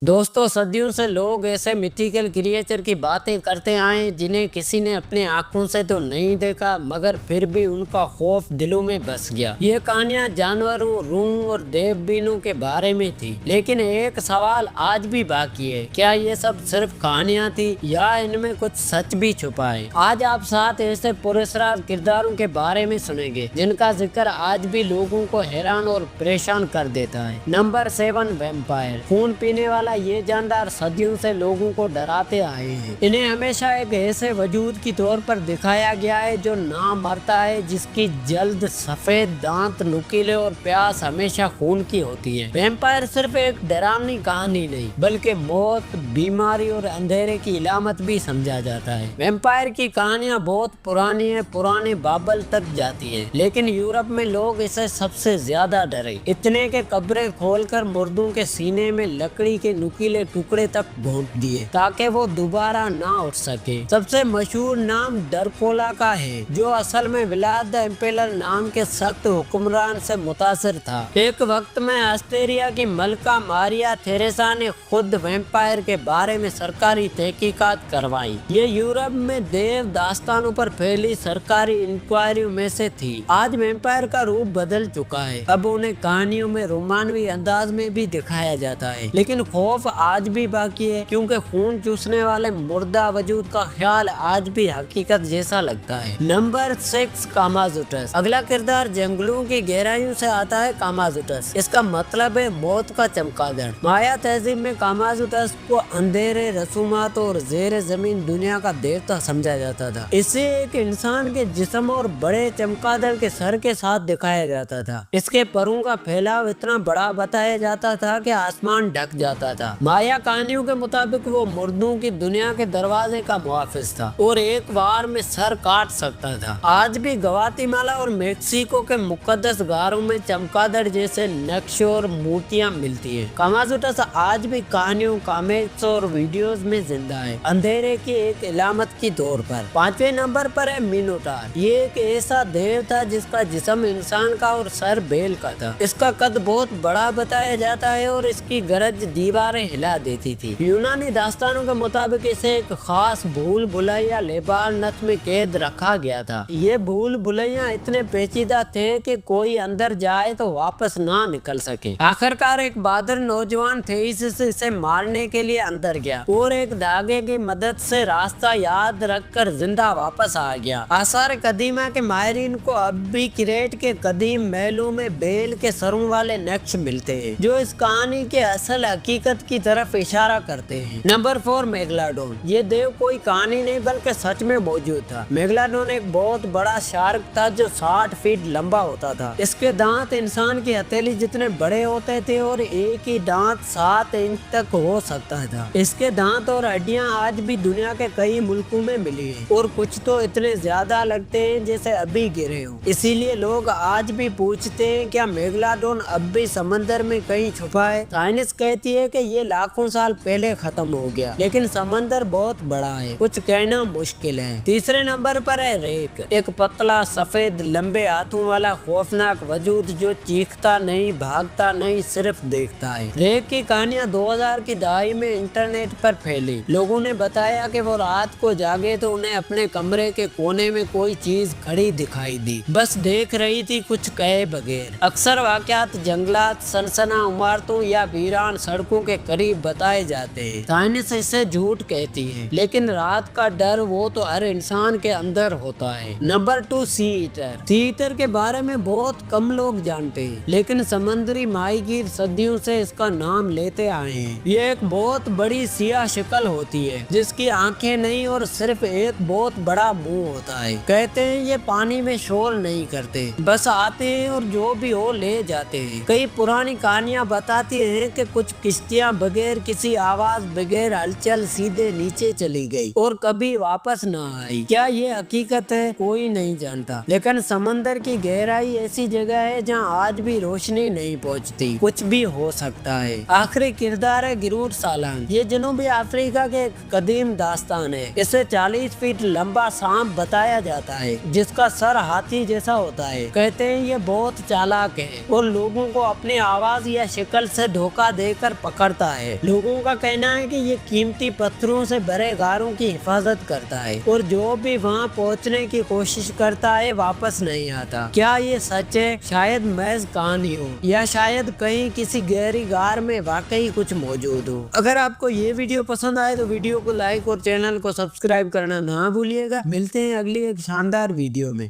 दोस्तों, सदियों से लोग ऐसे मिथिकल क्रिएचर की बातें करते आए जिन्हें किसी ने अपने आंखों से तो नहीं देखा, मगर फिर भी उनका खौफ दिलों में बस गया। ये कहानियां जानवरों, रूह और देवबीनों के बारे में थी, लेकिन एक सवाल आज भी बाकी है, क्या ये सब सिर्फ कहानियां थी या इनमें कुछ सच भी छुपा है? आज आप साथ ऐसे पुरस्कार किरदारों के बारे में सुनेंगे जिनका जिक्र आज भी लोगों को हैरान और परेशान कर देता है। Number 7, vampire. खून पीने वाला ये जानदार सदियों से लोगों को डराते आए हैं। इन्हें हमेशा एक ऐसे वजूद की तौर पर दिखाया गया है जो ना मरता है, जिसकी जल्द सफेद दांत, नुकीले और प्यास हमेशा खून की होती है। वैम्पायर सिर्फ एक डरावनी कहानी नहीं, बल्कि मौत, बीमारी और अंधेरे की इलामत भी समझा जाता है। वैम्पायर की कहानियां बहुत पुरानी है, पुराने बाबल तक जाती है, लेकिन यूरोप में लोग इसे सबसे ज्यादा डरे, इतने के कब्रें खोलकर मुर्दों के सीने में लकड़ी के नुकीले टुकड़े तक भोंक दिए ताकि वो दोबारा ना उठ सके। सबसे मशहूर नाम ड्रैकुला का है, जो असल में व्लाद द इम्पेलर नाम के सख्त हुक्मरान से मुतासिर था। एक वक्त में ऑस्ट्रिया की मलका मारिया थेरेसा ने खुद वैम्पायर के बारे में सरकारी तहकीकात करवाई। ये यूरोप में देव दास्तानों पर फैली सरकारी इंक्वायरियों में से थी। आज वैम्पायर का रूप बदल चुका है, अब उन्हें कहानियों में रोमानवी अंदाज में भी दिखाया जाता है, लेकिन खौफ आज भी बाकी है, क्योंकि खून चूसने वाले मुर्दा वजूद का ख्याल आज भी हकीकत जैसा लगता है। नंबर 6, कामाजुटस। अगला किरदार जंगलों की गहराइयों से आता है। कामाजुटस इसका मतलब है मौत का चमगादड़। माया तहजीब में कामाजुटस को अंधेरे, रसूमात और जेर जमीन दुनिया का देवता समझा जाता था। इसे एक इंसान के जिस्म और बड़े चमगादड़ के सर के साथ दिखाया जाता था। इसके परों का फैलाव इतना बड़ा बताया जाता था कि आसमान ढक जाता था। माया कहानियों के मुताबिक वो मुर्दों की दुनिया के दरवाजे का मुहाफिज था और एक बार में सर काट सकता था। आज भी ग्वाटेमाला और मेक्सिको के मुकद्दस गारों में चमगादड़ जैसे नक्शे और मूर्तियां मिलती हैं। कामाजुटस आज भी कहानियों, कॉमिक्स और वीडियोस में जिंदा है, अंधेरे की एक इलामत की तौर पर। 5वें नंबर पर है मिनोटार। ये एक ऐसा देव था जिसका जिस्म इंसान का और सर बैल का था। इसका कद बहुत बड़ा बताया जाता है और इसकी गरज दीवारें हिला देती थी। यूनानी दास्तानों के मुताबिक इसे एक खास भूल भुलैया लेबानत में कैद रखा गया था। ये भूल भुलैया इतने पेचीदा थे कि कोई अंदर जाए तो वापस ना निकल सके। आखिरकार एक बहादुर नौजवान थेईसिस इसे मारने के लिए अंदर गया और एक धागे की मदद से रास्ता याद रखकर जिंदा वापस आ गया। आसार कदीमा के माहिरीन को अब भी क्रेट के कदीम महलों में बैल के सरों वाले नक्श मिलते हैं, जो इस कहानी के असल हकीकत की तरफ इशारा करते हैं। Number 4, megalodon. ये देव कोई कहानी नहीं बल्कि सच में मौजूद था। मेगलाडोन एक बहुत बड़ा शार्क था जो 60 फीट लंबा होता था। इसके दांत इंसान की हथेली जितने बड़े होते थे और एक ही दांत 7 इंच तक हो सकता था। इसके दांत और हड्डियां आज भी दुनिया के कई मुल्कों में मिली है और कुछ तो इतने ज्यादा लगते हैं जैसे अभी गिरे हो। इसीलिए लोग आज भी पूछते हैं क्या मेगलाडोन अब भी समंदर में कहीं छुपा है। साइंस कहती है कि ये लाखों साल पहले खत्म हो गया, लेकिन समंदर बहुत बड़ा है, कुछ कहना मुश्किल है। तीसरे नंबर पर है रेक। एक पतला, सफेद, लंबे हाथों वाला खौफनाक वजूद जो चीखता नहीं, भागता नहीं, सिर्फ देखता है। रेक की कहानियां 2000 की दहाई में इंटरनेट पर फैली। लोगों ने बताया कि वो रात को जागे तो उन्हें अपने कमरे के कोने में कोई चीज खड़ी दिखाई दी, बस देख रही थी, कुछ कहे बगैर। अक्सर वाकयात जंगलात, सनसना इमारतों या वीरान सड़कों के करीब बताए जाते हैं। साइंस इसे झूठ कहती है, लेकिन रात का डर वो तो हर इंसान के अंदर होता है। नंबर 2, सी ईटर। सी ईटर के बारे में बहुत कम लोग जानते हैं, लेकिन समुद्री माहीगीर सदियों से इसका नाम लेते आए हैं। ये एक बहुत बड़ी सियाह शक्ल होती है जिसकी आंखें नहीं और सिर्फ एक बहुत बड़ा मुंह होता है। कहते हैं ये पानी में शोर नहीं करते, बस आते हैं और जो भी हो ले जाते हैं। कई पुरानी कहानियां बताती हैं कि कुछ किश्तियां बगैर किसी आवाज, बगैर हलचल सीधे नीचे चली गई और कभी वापस न आई। क्या ये हकीकत है? कोई नहीं जानता, लेकिन समंदर की गहराई ऐसी जगह है जहाँ आज भी रोशनी नहीं पहुँचती। कुछ भी हो सकता है। आखिरी किरदार है गिरूट सालांग। ये जनूबी अफ्रीका के एक कदीम दास्तान है। इसे 40 फीट लंबा सांप बताया जाता है जिसका सर हाथी जैसा होता है। कहते हैं ये बहुत चालाक है और लोगों को अपनी आवाज या शक्ल से धोखा देकर पकड़ کرتا ہے۔ لوگوں کا کہنا ہے کہ یہ قیمتی پتھروں سے بھرے غاروں کی حفاظت کرتا ہے اور جو بھی وہاں پہنچنے کی کوشش کرتا ہے واپس نہیں آتا۔ کیا یہ سچ ہے؟ شاید محض کہانی ہو، یا شاید کہیں کسی گہری غار میں واقعی کچھ موجود ہو۔ اگر آپ کو یہ ویڈیو پسند آئے تو ویڈیو کو لائک اور چینل کو سبسکرائب کرنا نہ بھولیے گا۔ ملتے ہیں اگلی ایک شاندار ویڈیو میں۔